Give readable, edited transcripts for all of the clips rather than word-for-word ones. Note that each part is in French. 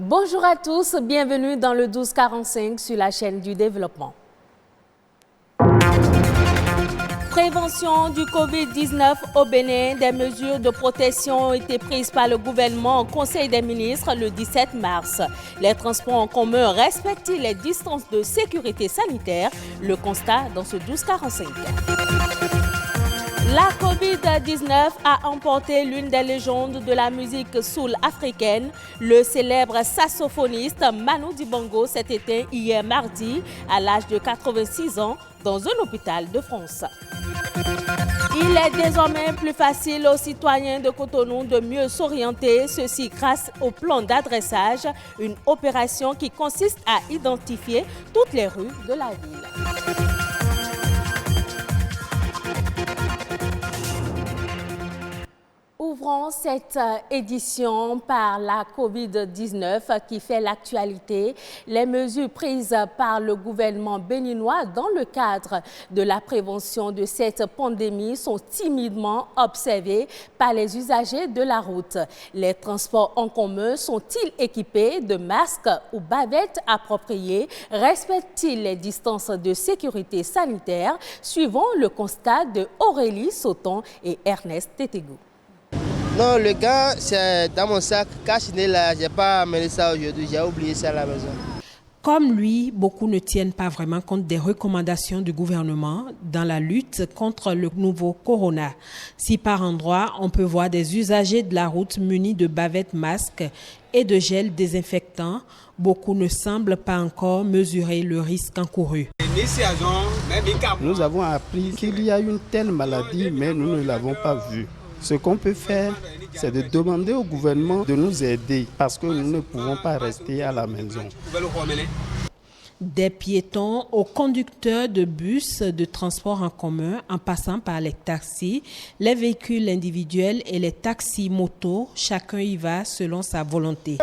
Bonjour à tous, bienvenue dans le 1245 sur la chaîne du développement. Prévention du Covid-19 au Bénin, des mesures de protection ont été prises par le gouvernement au Conseil des ministres le 17 mars. Les transports en commun respectent-ils les distances de sécurité sanitaire? Le constat dans ce 1245. La Covid-19 a emporté l'une des légendes de la musique soul africaine. Le célèbre saxophoniste Manu Dibango s'est éteint hier mardi à l'âge de 86 ans dans un hôpital de France. Il est désormais plus facile aux citoyens de Cotonou de mieux s'orienter, ceci grâce au plan d'adressage, une opération qui consiste à identifier toutes les rues de la ville. Ouvrons cette édition par la Covid-19 qui fait l'actualité. Les mesures prises par le gouvernement béninois dans le cadre de la prévention de cette pandémie sont timidement observées par les usagers de la route. Les transports en commun sont-ils équipés de masques ou bavettes appropriées? Respectent-ils les distances de sécurité sanitaire? Suivons le constat de Aurélie Sauton et Ernest Tétégou. Non, le gars, c'est dans mon sac, caché là, je n'ai pas amené ça aujourd'hui, j'ai oublié ça à la maison. Comme lui, beaucoup ne tiennent pas vraiment compte des recommandations du gouvernement dans la lutte contre le nouveau corona. Si par endroits, on peut voir des usagers de la route munis de bavettes, masques et de gel désinfectant, beaucoup ne semblent pas encore mesurer le risque encouru. Nous avons appris qu'il y a une telle maladie, mais nous ne l'avons pas vue. Ce qu'on peut faire, c'est de demander au gouvernement de nous aider parce que nous ne pouvons pas rester à la maison. Des piétons aux conducteurs de bus de transport en commun, en passant par les taxis, les véhicules individuels et les taxis motos, chacun y va selon sa volonté.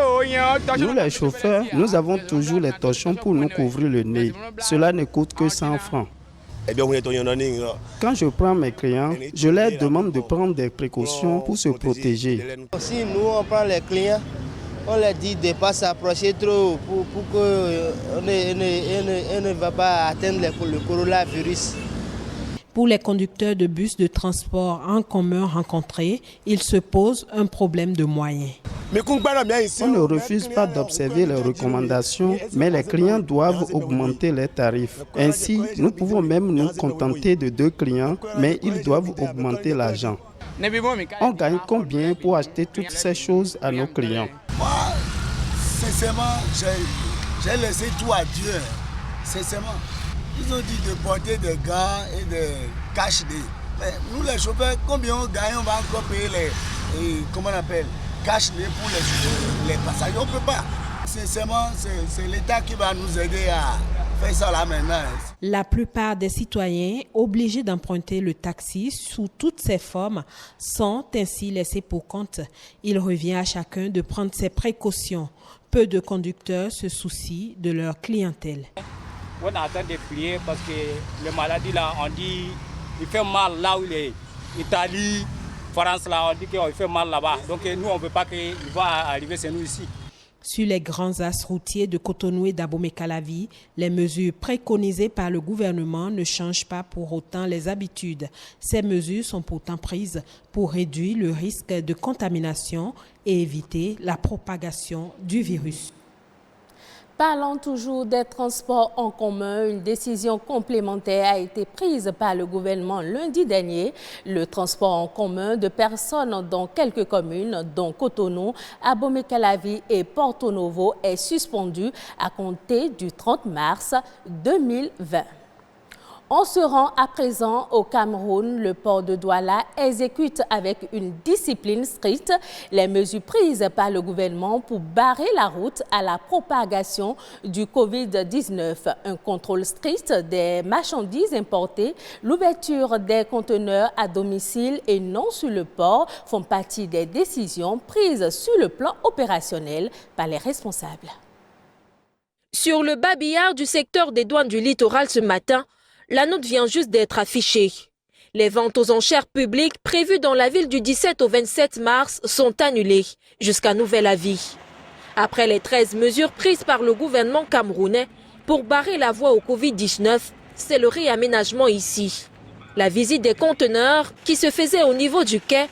Nous les chauffeurs, nous avons toujours les torchons pour nous couvrir le nez. Cela ne coûte que 100 francs. Quand je prends mes clients, je leur demande de prendre des précautions pour se protéger. Si nous on prend les clients, on leur dit de ne pas s'approcher trop pour qu'on ne va pas atteindre le coronavirus. Pour les conducteurs de bus de transport en commun rencontrés, il se pose un problème de moyens. On ne refuse pas d'observer les recommandations, mais les clients doivent augmenter les tarifs. Ainsi, nous pouvons même nous contenter de 2 clients, mais ils doivent augmenter l'argent. On gagne combien pour acheter toutes ces choses à nos clients? Moi, sincèrement, j'ai laissé tout à Dieu. Sincèrement. Ils ont dit de porter des gants et des cache-nez. Mais nous les chauffeurs, combien on gagne, on va encore payer les cache-nez pour les passagers. On ne peut pas. Sincèrement, c'est l'État qui va nous aider à faire ça là maintenant. La plupart des citoyens obligés d'emprunter le taxi sous toutes ses formes sont ainsi laissés pour compte. Il revient à chacun de prendre ses précautions. Peu de conducteurs se soucient de leur clientèle. On attend de prier parce que la maladie là, on dit il fait mal là où il est. Italie, France là, on dit qu'il fait mal là-bas. Donc nous, on ne veut pas qu'il va arriver chez nous ici. Sur les grands axes routiers de Cotonou et d'Abomey-Calavi, les mesures préconisées par le gouvernement ne changent pas pour autant les habitudes. Ces mesures sont pourtant prises pour réduire le risque de contamination et éviter la propagation du virus. Parlons toujours des transports en commun. Une décision complémentaire a été prise par le gouvernement lundi dernier. Le transport en commun de personnes dans quelques communes, dont Cotonou, Abomey-Calavi et Porto Novo, est suspendu à compter du 30 mars 2020. On se rend à présent au Cameroun. Le port de Douala exécute avec une discipline stricte les mesures prises par le gouvernement pour barrer la route à la propagation du Covid-19. Un contrôle strict des marchandises importées, l'ouverture des conteneurs à domicile et non sur le port font partie des décisions prises sur le plan opérationnel par les responsables. Sur le babillard du secteur des douanes du littoral ce matin, la note vient juste d'être affichée. Les ventes aux enchères publiques prévues dans la ville du 17 au 27 mars sont annulées jusqu'à nouvel avis. Après les 13 mesures prises par le gouvernement camerounais pour barrer la voie au Covid-19, c'est le réaménagement ici. La visite des conteneurs qui se faisait au niveau du quai,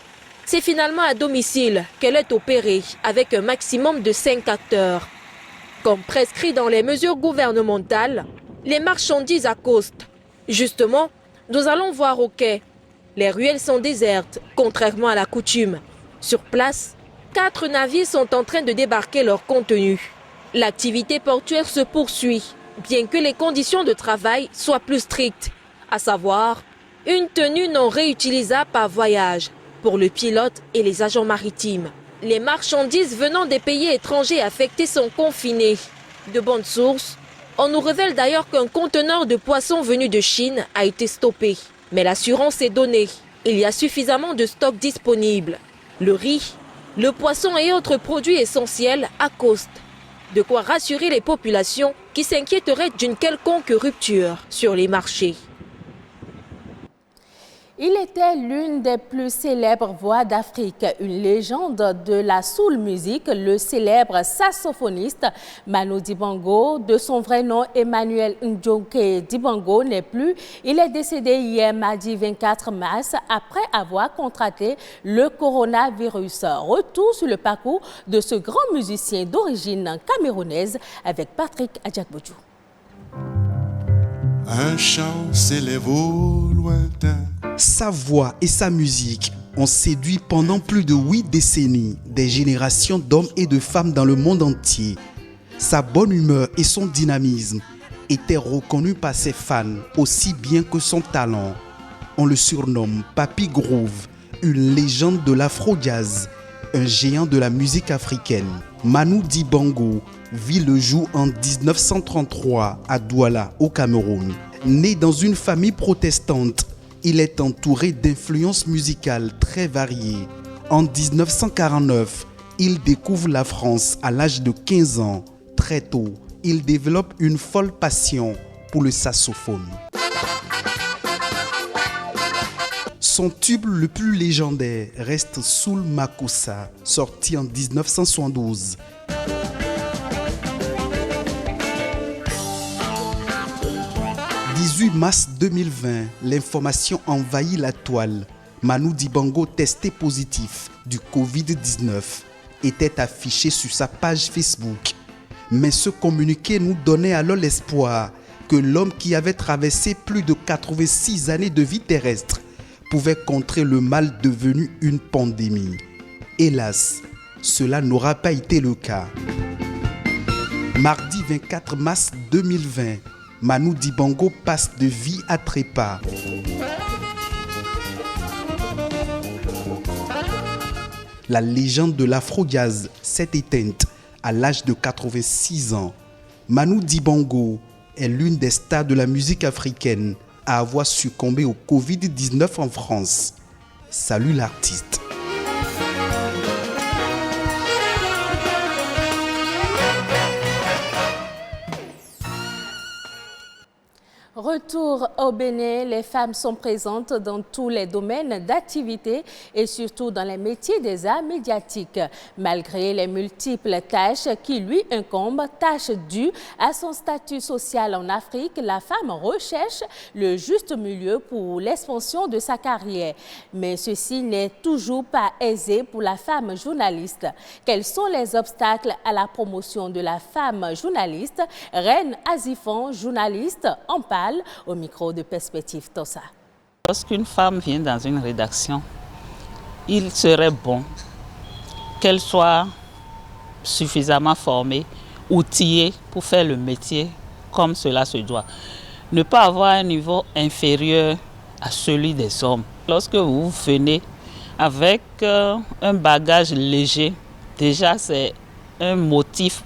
c'est finalement à domicile qu'elle est opérée avec un maximum de 5 acteurs. Comme prescrit dans les mesures gouvernementales, les marchandises accostent. Justement, nous allons voir au quai. Les ruelles sont désertes, contrairement à la coutume. Sur place, 4 navires sont en train de débarquer leur contenu. L'activité portuaire se poursuit, bien que les conditions de travail soient plus strictes, à savoir une tenue non réutilisable par voyage pour le pilote et les agents maritimes. Les marchandises venant des pays étrangers affectés sont confinées. De bonnes sources, on nous révèle d'ailleurs qu'un conteneur de poissons venu de Chine a été stoppé. Mais l'assurance est donnée. Il y a suffisamment de stocks disponibles. Le riz, le poisson et autres produits essentiels accostent. De quoi rassurer les populations qui s'inquiéteraient d'une quelconque rupture sur les marchés. Il était l'une des plus célèbres voix d'Afrique, une légende de la soul music, le célèbre saxophoniste Manu Dibango, de son vrai nom Emmanuel Ndjonke Dibango, n'est plus. Il est décédé hier mardi 24 mars après avoir contracté le coronavirus. Retour sur le parcours de ce grand musicien d'origine camerounaise avec Patrick Adjakbodjou. Un chant s'élève au lointain. Sa voix et sa musique ont séduit pendant plus de 8 décennies des générations d'hommes et de femmes dans le monde entier. Sa bonne humeur et son dynamisme étaient reconnus par ses fans aussi bien que son talent. On le surnomme Papy Groove, une légende de l'afro-jazz, un géant de la musique africaine. Manu Dibango vit le jour en 1933 à Douala, au Cameroun. Né dans une famille protestante, il est entouré d'influences musicales très variées. En 1949, il découvre la France à l'âge de 15 ans. Très tôt, il développe une folle passion pour le saxophone. Son tube le plus légendaire reste Soul Makossa, sorti en 1972. Le 18 mars 2020, l'information envahit la toile. Manu Dibango, testé positif du Covid-19, était affiché sur sa page Facebook. Mais ce communiqué nous donnait alors l'espoir que l'homme qui avait traversé plus de 86 années de vie terrestre pouvait contrer le mal devenu une pandémie. Hélas, cela n'aura pas été le cas. Mardi 24 mars 2020, Manu Dibango passe de vie à trépas. La légende de l'afro-jazz s'est éteinte à l'âge de 86 ans. Manu Dibango est l'une des stars de la musique africaine à avoir succombé au Covid-19 en France. Salut l'artiste. Retour au Bénin, les femmes sont présentes dans tous les domaines d'activité et surtout dans les métiers des arts médiatiques. Malgré les multiples tâches qui lui incombent, tâches dues à son statut social en Afrique, la femme recherche le juste milieu pour l'expansion de sa carrière. Mais ceci n'est toujours pas aisé pour la femme journaliste. Quels sont les obstacles à la promotion de la femme journaliste? Reine Azifon, journaliste, en parle au micro de Perspective Tossa. Lorsqu'une femme vient dans une rédaction, il serait bon qu'elle soit suffisamment formée, outillée pour faire le métier comme cela se doit. Ne pas avoir un niveau inférieur à celui des hommes. Lorsque vous venez avec un bagage léger, déjà c'est un motif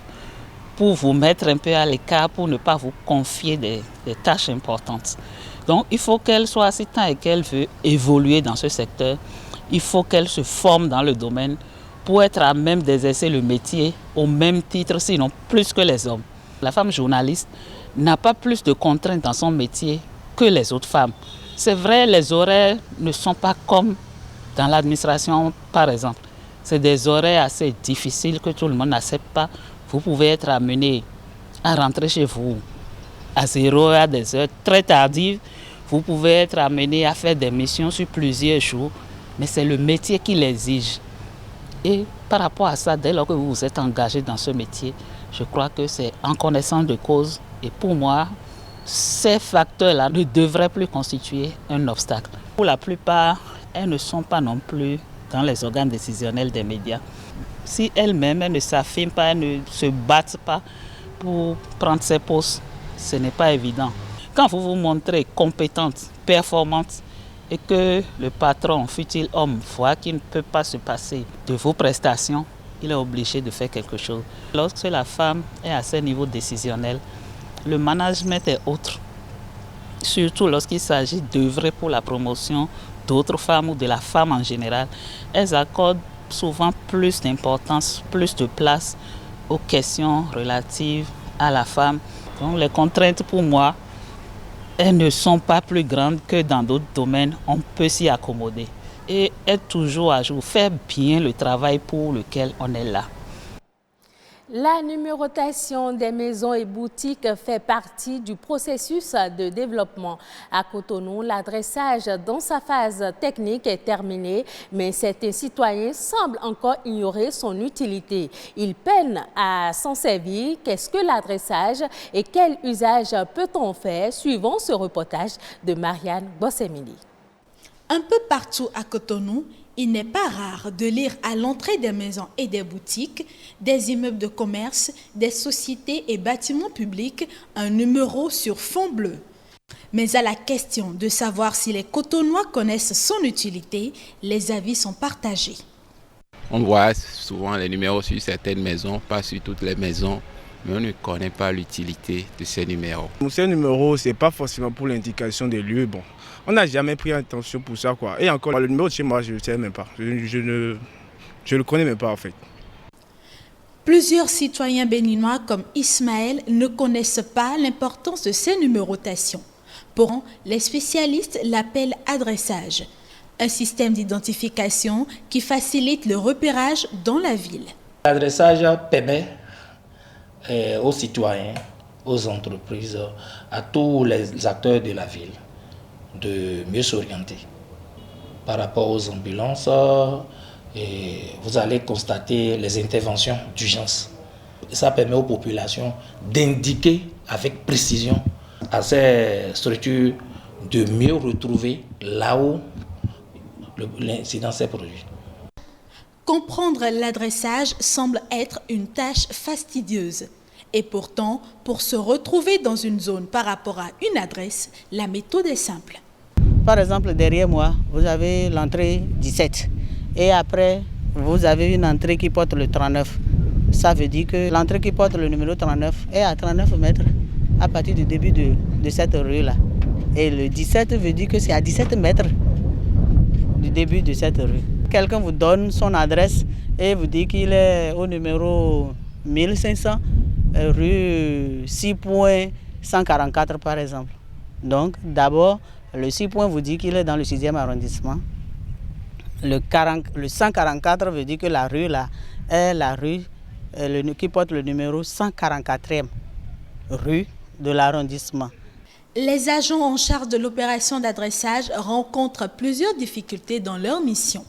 pour vous mettre un peu à l'écart, pour ne pas vous confier des tâches importantes. Donc il faut qu'elle soit, si tant et qu'elle veut évoluer dans ce secteur, il faut qu'elle se forme dans le domaine pour être à même d'exercer le métier au même titre, sinon plus que les hommes. La femme journaliste n'a pas plus de contraintes dans son métier que les autres femmes. C'est vrai, les horaires ne sont pas comme dans l'administration, par exemple. C'est des horaires assez difficiles que tout le monde n'accepte pas. Vous pouvez être amené à rentrer chez vous à 0 heure, à des heures très tardives. Vous pouvez être amené à faire des missions sur plusieurs jours, mais c'est le métier qui l'exige. Et par rapport à ça, dès lors que vous vous êtes engagé dans ce métier, je crois que c'est en connaissance de cause. Et pour moi, ces facteurs-là ne devraient plus constituer un obstacle. Pour la plupart, elles ne sont pas non plus dans les organes décisionnels des médias. Si elles-mêmes ne s'affirment pas, elles ne se battent pas pour prendre ces postes, ce n'est pas évident. Quand vous vous montrez compétente, performante, et que le patron, fût-il homme, voit qu'il ne peut pas se passer de vos prestations, il est obligé de faire quelque chose. Lorsque la femme est à ce niveau décisionnel, le management est autre. Surtout lorsqu'il s'agit d'œuvrer pour la promotion d'autres femmes ou de la femme en général. Elles accordent souvent plus d'importance, plus de place aux questions relatives à la femme. Donc les contraintes pour moi, elles ne sont pas plus grandes que dans d'autres domaines. On peut s'y accommoder et être toujours à jour, faire bien le travail pour lequel on est là. La numérotation des maisons et boutiques fait partie du processus de développement. À Cotonou, l'adressage dans sa phase technique est terminé, mais certains citoyens semblent encore ignorer son utilité. Ils peinent à s'en servir. Qu'est-ce que l'adressage et quel usage peut-on faire? Suivant ce reportage de Marianne Bossemili. Un peu partout à Cotonou, il n'est pas rare de lire à l'entrée des maisons et des boutiques, des immeubles de commerce, des sociétés et bâtiments publics, un numéro sur fond bleu. Mais à la question de savoir si les Cotonois connaissent son utilité, les avis sont partagés. On voit souvent les numéros sur certaines maisons, pas sur toutes les maisons, mais on ne connaît pas l'utilité de ces numéros. Ces numéros, ce n'est pas forcément pour l'indication des lieux. Bon. On n'a jamais pris attention pour ça, quoi. Et encore, le numéro de chez moi, je ne sais même pas. Je ne le connais même pas, en fait. Plusieurs citoyens béninois comme Ismaël ne connaissent pas l'importance de ces numérotations. Pour les spécialistes l'appellent adressage, un système d'identification qui facilite le repérage dans la ville. L'adressage permet aux citoyens, aux entreprises, à tous les acteurs de la ville de mieux s'orienter. Par rapport aux ambulances, vous allez constater les interventions d'urgence. Ça permet aux populations d'indiquer avec précision à ces structures de mieux retrouver là où l'incident s'est produit. Comprendre l'adressage semble être une tâche fastidieuse. Et pourtant, pour se retrouver dans une zone par rapport à une adresse, la méthode est simple. Par exemple, derrière moi, vous avez l'entrée 17. Et après, vous avez une entrée qui porte le 39. Ça veut dire que l'entrée qui porte le numéro 39 est à 39 mètres à partir du début de cette rue-là. Et le 17 veut dire que c'est à 17 mètres du début de cette rue. Quelqu'un vous donne son adresse et vous dit qu'il est au numéro 1500, rue 6.144 par exemple. Donc d'abord, le 6 points vous dit qu'il est dans le 6e arrondissement. Le 144 veut dire que la rue là est la rue qui porte le numéro 144e rue de l'arrondissement. Les agents en charge de l'opération d'adressage rencontrent plusieurs difficultés dans leur mission.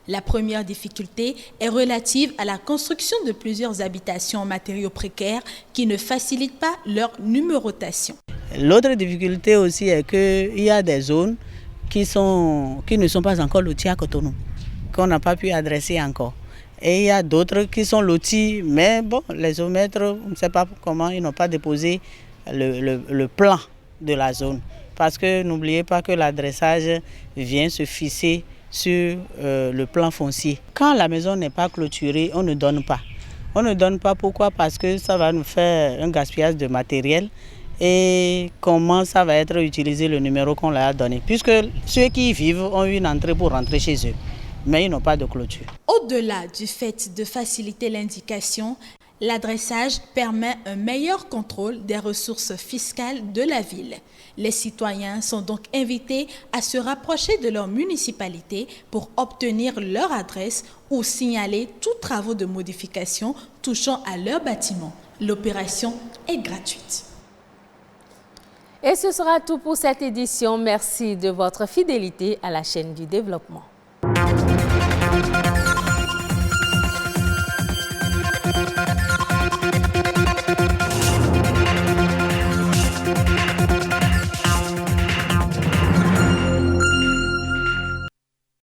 La première difficulté est relative à la construction de plusieurs habitations en matériaux précaires qui ne facilitent pas leur numérotation. L'autre difficulté aussi est qu'il y a des zones qui ne sont pas encore loties à Cotonou, qu'on n'a pas pu adresser encore. Et il y a d'autres qui sont lotis, mais bon, les géomètres, on ne sait pas comment, ils n'ont pas déposé le plan de la zone. Parce que n'oubliez pas que l'adressage vient se fixer sur le plan foncier. Quand la maison n'est pas clôturée, on ne donne pas. On ne donne pas pourquoi? Parce que ça va nous faire un gaspillage de matériel. Et comment ça va être utilisé le numéro qu'on leur a donné. Puisque ceux qui y vivent ont une entrée pour rentrer chez eux, mais ils n'ont pas de clôture. Au-delà du fait de faciliter l'indication, L'adressage permet un meilleur contrôle des ressources fiscales de la ville. Les citoyens sont donc invités à se rapprocher de leur municipalité pour obtenir leur adresse ou signaler tous travaux de modification touchant à leur bâtiment. L'opération est gratuite. Et ce sera tout pour cette édition. Merci de votre fidélité à la chaîne du développement.